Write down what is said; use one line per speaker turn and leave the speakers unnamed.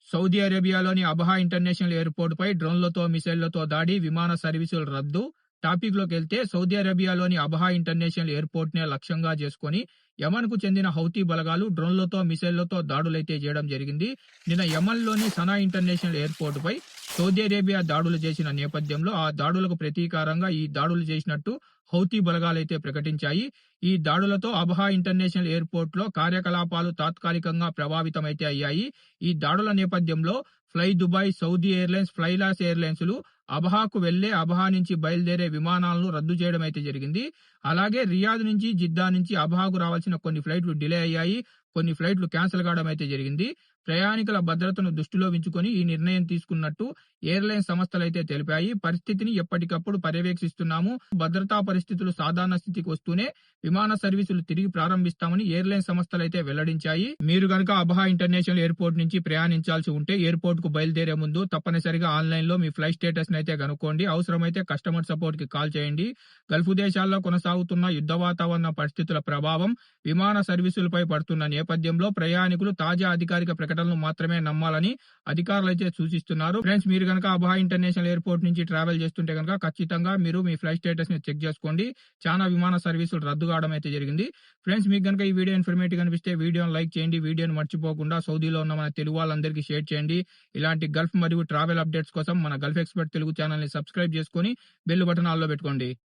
Saudi అరేబియాలోని అబహా international ఎయిర్‌పోర్ట్‌పై డ్రోన్‌లతో, మిసైళ్లతో దాడి, విమాన సర్వీసులు రద్దు. టాపిక్‌లోకెళ్తే సౌదీ అరేబియాలోని అబహా ఇంటర్నేషనల్ ఎయిర్‌పోర్ట్‌నే లక్ష్యంగా చేసుకొని యమన్‌కు చెందిన హౌతీ బలగాలు డ్రోన్‌లతో, మిసైళ్లతో దాడులైతే చేయడం జరిగింది. నిన్న యమన్‌లోని సనా ఇంటర్నేషనల్ ఎయిర్‌పోర్ట్‌పై సౌదీ అరేబియా దాడులు చేసిన నేపథ్యంలో ఆ దాడులకు ప్రతీకారంగా ఈ దాడులు చేసినట్టు హౌతీ బలగాలైతే ప్రకటించాయి. ఈ దాడులతో అబహా ఇంటర్నేషనల్ ఎయిర్‌పోర్ట్‌లో కార్యకలాపాలు తాత్కాలికంగా ప్రభావితమైతే అయ్యాయి. ఈ దాడుల నేపథ్యంలో ఫ్లై దుబాయ్, సౌదీ ఎయిర్లైన్స్, ఫ్లైలాస్ ఎయిర్లైన్స్‌లు అబహాకు వెళ్లే, అబహా నుంచి బయలుదేరే విమానాలను రద్దు చేయడం అయితే జరిగింది. అలాగే రియాద్ నుంచి, జిద్దా నుంచి అబహాకు రావాల్సిన కొన్ని ఫ్లైట్లు డిలే అయ్యాయి. కొన్ని ఫ్లైట్లు క్యాన్సిల్ కావడం అయితే జరిగింది. ప్రయాణికుల భద్రతను దృష్టిలో ఉంచుకొని ఈ నిర్ణయం తీసుకున్నట్టు ఎయిర్లైన్ సంస్థలైతే తెలిపాయి. పరిస్థితిని ఎప్పటికప్పుడు పర్యవేక్షిస్తున్నాము. భద్రతా పరిస్థితులు సాధారణ స్థితికి వస్తూనే విమాన సర్వీసులు తిరిగి ప్రారంభిస్తామని ఎయిర్లైన్ సంస్థలైతే వెల్లడించాయి. మీరు గనక అబహా ఇంటర్నేషనల్ ఎయిర్‌పోర్ట్ నుంచి ప్రయాణించాల్సి ఉంటే ఎయిర్‌పోర్ట్ కు బయలుదేరే ముందు తప్పనిసరిగా ఆన్‌లైన్‌లో మీ ఫ్లైట్ స్టేటస్ అయితే కనుక్కోండి. అవసరమైతే కస్టమర్ సపోర్ట్ కి కాల్ చేయండి. గల్ఫ్ దేశాల్లో కొనసాగుతున్న యుద్ధ వాతావరణ పరిస్థితుల ప్రభావం విమాన సర్వీసులపై పడుతున్న నేపథ్యంలో ప్రయాణికులు తాజా అధికారిక ప్రకటనలు మాత్రమే నమ్మాలని అధికారులైతే సూచిస్తున్నారు. ఫ్రెండ్స్, మీరు గనక అబహా ఇంటర్నేషనల్ ఎయిర్‌పోర్ట్ నుంచి ట్రావెల్ చేస్తుంటే గనక ఖచ్చితంగా మీరు మీ ఫ్లైట్ స్టేటస్ ని చెక్ చేసుకోండి. చాలా విమాన సర్వీసులు రద్దు కావడం అయితే జరిగింది. ఫ్రెండ్స్, మీకు గనక ఈ వీడియో ఇన్ఫర్మేటివ్ అనిపిస్తే వీడియోని లైక్ చేయండి. వీడియోని మర్చిపోకుండా సౌదీలో ఉన్న మన తెలుగు వాళ్ళందరికీ షేర్ చేయండి. ఇలాంటి గల్ఫ్ మరియు ట్రావెల్ అప్డేట్స్ కోసం మన గల్ఫ్ ఎక్స్పర్ట్ తెలుగు ఛానల్ ని సబ్స్క్రైబ్ చేసుకొని బెల్ బటన్ ఆల్లో పెట్టుకోండి.